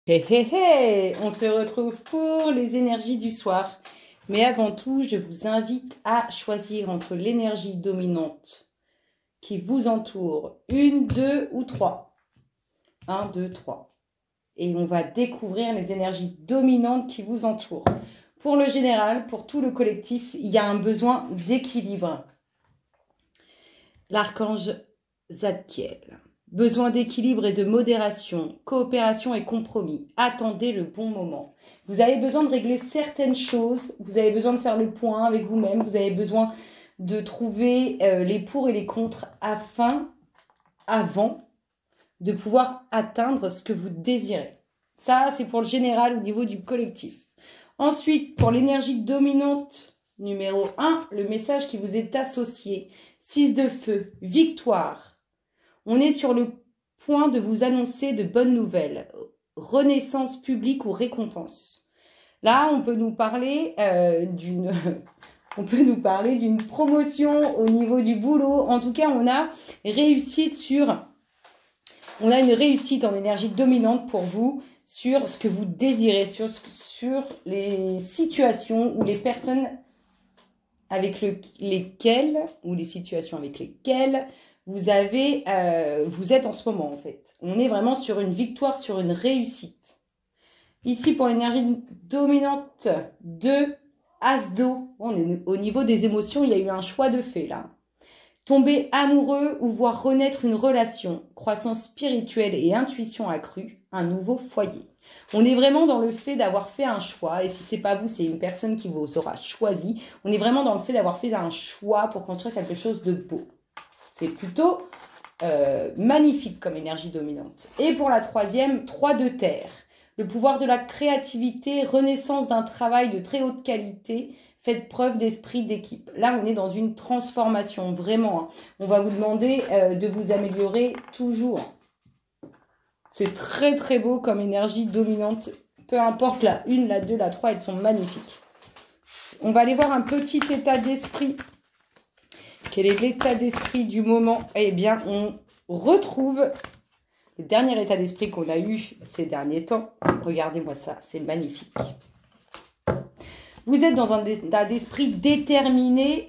Hé hé hé, on se retrouve pour les énergies du soir. Mais avant tout, je vous invite à choisir entre l'énergie dominante qui vous entoure, une, deux ou trois. Un, deux, trois. Et on va découvrir les énergies dominantes qui vous entourent. Pour le général, pour tout le collectif, il y a un besoin d'équilibre. L'archange Zadkiel. Besoin d'équilibre et de modération, coopération et compromis. Attendez le bon moment. Vous avez besoin de régler certaines choses, vous avez besoin de faire le point avec vous-même, vous avez besoin de trouver les pour et les contre avant de pouvoir atteindre ce que vous désirez. Ça, c'est pour le général au niveau du collectif. Ensuite, pour l'énergie dominante, numéro 1, le message qui vous est associé. 6 de feu, victoire. On est sur le point de vous annoncer de bonnes nouvelles, renaissance publique ou récompense. Là, on peut nous parler d'une promotion au niveau du boulot. En tout cas, on a une réussite en énergie dominante pour vous sur ce que vous désirez, sur les situations ou les personnes avec lesquelles vous êtes en ce moment en fait. On est vraiment sur une victoire, sur une réussite. Ici pour l'énergie dominante de As d'eau, on est au niveau des émotions, il y a eu un choix de fait là. Tomber amoureux ou voir renaître une relation, croissance spirituelle et intuition accrue, un nouveau foyer. On est vraiment dans le fait d'avoir fait un choix, et si c'est pas vous, c'est une personne qui vous aura choisi. On est vraiment dans le fait d'avoir fait un choix pour construire quelque chose de beau. C'est plutôt magnifique comme énergie dominante. Et pour la troisième, 3 de terre. Le pouvoir de la créativité, renaissance d'un travail de très haute qualité, faites preuve d'esprit d'équipe. Là, on est dans une transformation, vraiment. Hein. On va vous demander de vous améliorer toujours. C'est très très beau comme énergie dominante. Peu importe la 1, la 2, la 3, elles sont magnifiques. On va aller voir un petit état d'esprit. Quel est l'état d'esprit du moment? Eh bien, on retrouve le dernier état d'esprit qu'on a eu ces derniers temps. Regardez-moi ça, c'est magnifique. Vous êtes dans un état d'esprit déterminé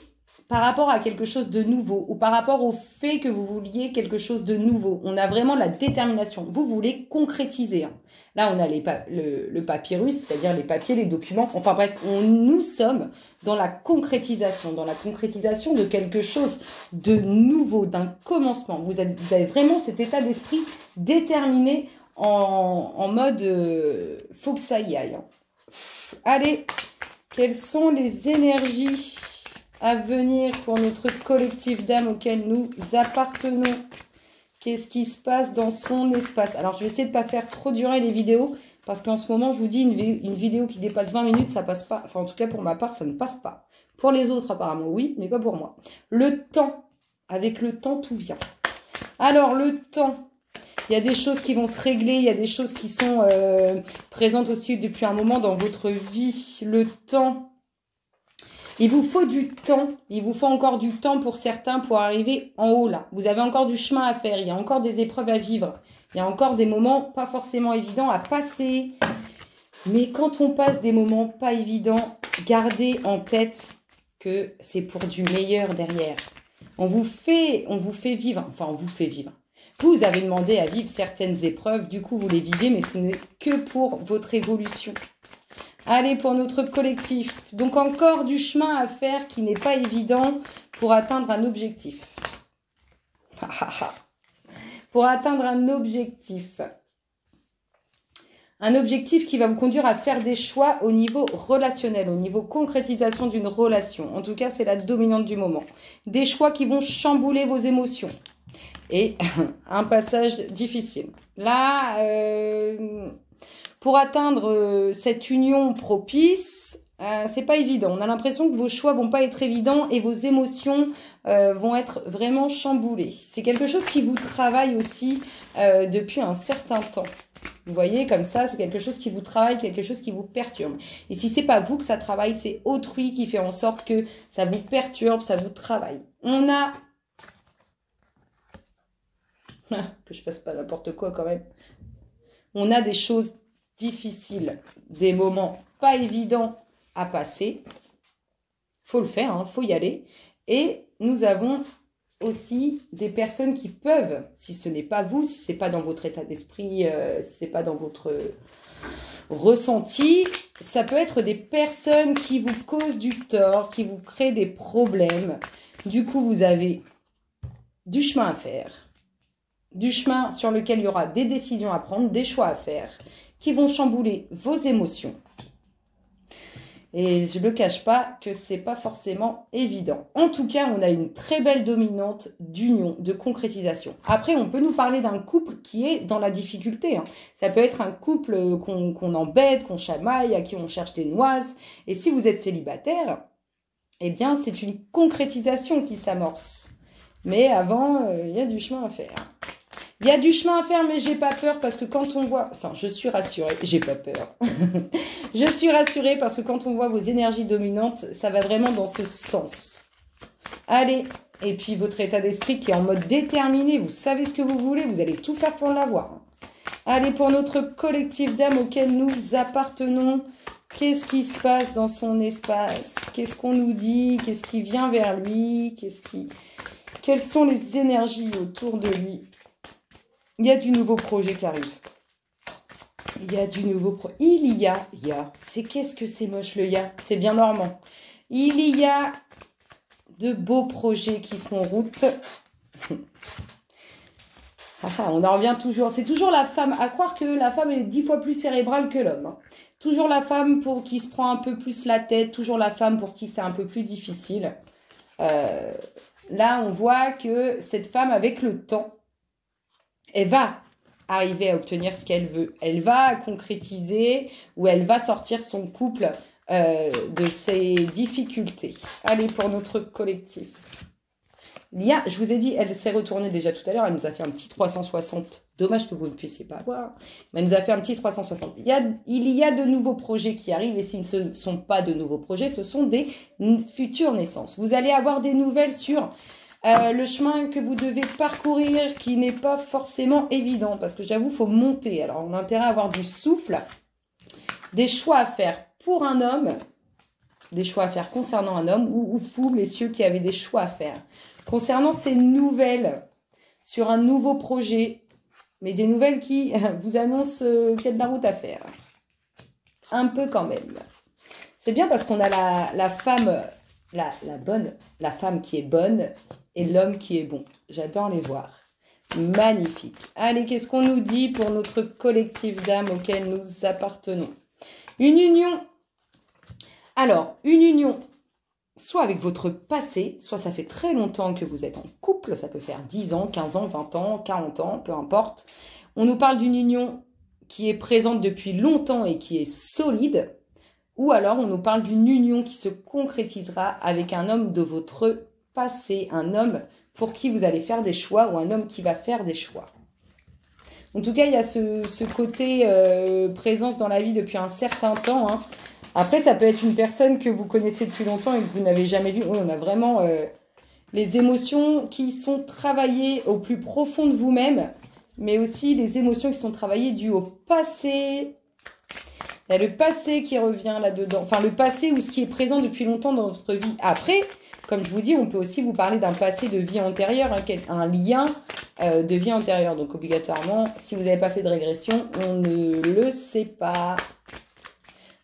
par rapport à quelque chose de nouveau ou par rapport au fait que vous vouliez quelque chose de nouveau. On a vraiment la détermination. Vous voulez concrétiser. Là, on a le papyrus, c'est-à-dire les papiers, les documents. Enfin bref, nous sommes dans la concrétisation de quelque chose de nouveau, d'un commencement. Vous avez vraiment cet état d'esprit déterminé en mode faut que ça y aille. Allez, quelles sont les énergies à venir pour notre collectif d'âmes auquel nous appartenons? Qu'est-ce qui se passe dans son espace? Alors, je vais essayer de ne pas faire trop durer les vidéos, parce qu'en ce moment, je vous dis, une vidéo qui dépasse 20 minutes, ça passe pas. Enfin, en tout cas, pour ma part, ça ne passe pas. Pour les autres, apparemment, oui, mais pas pour moi. Le temps. Avec le temps, tout vient. Alors, le temps. Il y a des choses qui vont se régler, il y a des choses qui sont présentes aussi depuis un moment dans votre vie. Le temps. Il vous faut du temps, il vous faut encore du temps pour certains pour arriver en haut là. Vous avez encore du chemin à faire, il y a encore des épreuves à vivre. Il y a encore des moments pas forcément évidents à passer. Mais quand on passe des moments pas évidents, gardez en tête que c'est pour du meilleur derrière. On vous fait vivre, enfin on vous fait vivre. Vous avez demandé à vivre certaines épreuves, du coup vous les vivez, mais ce n'est que pour votre évolution. Allez, pour notre collectif. Donc, encore du chemin à faire qui n'est pas évident pour atteindre un objectif. Pour atteindre un objectif. Un objectif qui va vous conduire à faire des choix au niveau relationnel, au niveau concrétisation d'une relation. En tout cas, c'est la dominante du moment. Des choix qui vont chambouler vos émotions. Et un passage difficile. Là, pour atteindre cette union propice, c'est pas évident. On a l'impression que vos choix vont pas être évidents et vos émotions vont être vraiment chamboulées. C'est quelque chose qui vous travaille aussi depuis un certain temps. Vous voyez, comme ça, c'est quelque chose qui vous travaille, quelque chose qui vous perturbe. Et si c'est pas vous que ça travaille, c'est autrui qui fait en sorte que ça vous perturbe, ça vous travaille. On a... que je fasse pas n'importe quoi quand même. On a des choses difficiles, des moments pas évidents à passer. Faut le faire, hein, faut y aller. Et nous avons aussi des personnes qui peuvent, si ce n'est pas vous, si ce n'est pas dans votre état d'esprit, si ce n'est pas dans votre ressenti, ça peut être des personnes qui vous causent du tort, qui vous créent des problèmes. Du coup, vous avez du chemin à faire, du chemin sur lequel il y aura des décisions à prendre, des choix à faire, qui vont chambouler vos émotions. Et je ne le cache pas que c'est pas forcément évident. En tout cas, on a une très belle dominante d'union, de concrétisation. Après, on peut nous parler d'un couple qui est dans la difficulté, hein. Ça peut être un couple qu'on embête, qu'on chamaille, à qui on cherche des noises. Et si vous êtes célibataire, eh bien, c'est une concrétisation qui s'amorce. Mais avant, il y a du chemin à faire. Il y a du chemin à faire, mais j'ai pas peur parce que quand on voit... Enfin, je suis rassurée, j'ai pas peur. Je suis rassurée parce que quand on voit vos énergies dominantes, ça va vraiment dans ce sens. Allez, et puis votre état d'esprit qui est en mode déterminé, vous savez ce que vous voulez, vous allez tout faire pour l'avoir. Allez, pour notre collectif d'âmes auquel nous appartenons, qu'est-ce qui se passe dans son espace? Qu'est-ce qu'on nous dit? Qu'est-ce qui vient vers lui? Quelles sont les énergies autour de lui? Il y a du nouveau projet qui arrive. Il y a du nouveau projet. Il y a. C'est qu'est-ce que c'est moche le ya? C'est bien normand. Il y a de beaux projets qui font route. On en revient toujours. C'est toujours la femme. À croire que la femme est 10 fois plus cérébrale que l'homme. Toujours la femme pour qui se prend un peu plus la tête. Toujours la femme pour qui c'est un peu plus difficile. Là, on voit que cette femme, avec le temps, elle va arriver à obtenir ce qu'elle veut. Elle va concrétiser ou elle va sortir son couple de ses difficultés. Allez, pour notre collectif. Lia, je vous ai dit, elle s'est retournée déjà tout à l'heure. Elle nous a fait un petit 360. Dommage que vous ne puissiez pas voir. Mais elle nous a fait un petit 360. Il y a de nouveaux projets qui arrivent. Et si ce ne sont pas de nouveaux projets, ce sont des futures naissances. Vous allez avoir des nouvelles sur... le chemin que vous devez parcourir qui n'est pas forcément évident parce que j'avoue, il faut monter. Alors, on a intérêt à avoir du souffle, des choix à faire pour un homme, des choix à faire concernant un homme ou vous, messieurs, qui avez des choix à faire concernant ces nouvelles sur un nouveau projet, mais des nouvelles qui vous annoncent qu'il y a de la route à faire. Un peu quand même. C'est bien parce qu'on a la femme... La bonne, la femme qui est bonne et l'homme qui est bon. J'adore les voir. Magnifique. Allez, qu'est-ce qu'on nous dit pour notre collectif d'âmes auquel nous appartenons? Une union. Alors, une union, soit avec votre passé, soit ça fait très longtemps que vous êtes en couple, ça peut faire 10 ans, 15 ans, 20 ans, 40 ans, peu importe. On nous parle d'une union qui est présente depuis longtemps et qui est solide. Ou alors, on nous parle d'une union qui se concrétisera avec un homme de votre passé, un homme pour qui vous allez faire des choix ou un homme qui va faire des choix. En tout cas, il y a ce côté présence dans la vie depuis un certain temps. Hein. Après, ça peut être une personne que vous connaissez depuis longtemps et que vous n'avez jamais vue. Oui, on a vraiment les émotions qui sont travaillées au plus profond de vous-même, mais aussi les émotions qui sont travaillées dues au passé. Il y a le passé qui revient là-dedans. Enfin, le passé ou ce qui est présent depuis longtemps dans notre vie. Après, comme je vous dis, on peut aussi vous parler d'un passé de vie antérieure, hein, un lien de vie antérieure. Donc, obligatoirement, si vous n'avez pas fait de régression, on ne le sait pas.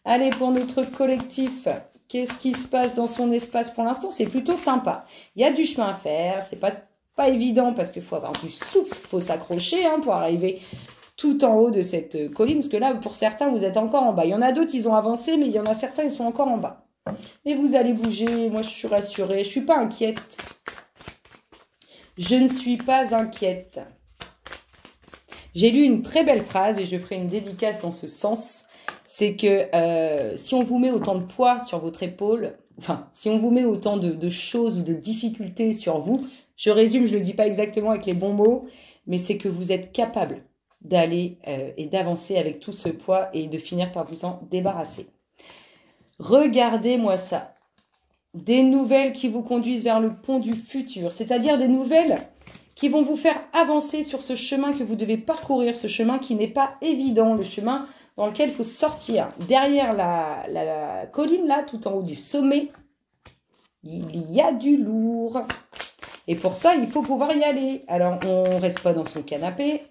Allez, pour notre collectif, qu'est-ce qui se passe dans son espace pour l'instant? C'est plutôt sympa. Il y a du chemin à faire. C'est pas évident parce qu'il faut avoir du souffle. Il faut s'accrocher hein, pour arriver... tout en haut de cette colline, parce que là, pour certains, vous êtes encore en bas. Il y en a d'autres, ils ont avancé, mais il y en a certains, ils sont encore en bas. Et vous allez bouger, moi je suis rassurée, je ne suis pas inquiète. Je ne suis pas inquiète. J'ai lu une très belle phrase, et je ferai une dédicace dans ce sens, c'est que si on vous met autant de poids sur votre épaule, enfin, si on vous met autant de choses ou de difficultés sur vous, je résume, je ne le dis pas exactement avec les bons mots, mais c'est que vous êtes capable d'aller et d'avancer avec tout ce poids et de finir par vous en débarrasser. Regardez-moi ça. Des nouvelles qui vous conduisent vers le pont du futur, c'est-à-dire des nouvelles qui vont vous faire avancer sur ce chemin que vous devez parcourir, ce chemin qui n'est pas évident, le chemin dans lequel il faut sortir. Derrière la colline, là, tout en haut du sommet, il y a du lourd. Et pour ça, il faut pouvoir y aller. Alors, on ne reste pas dans son canapé.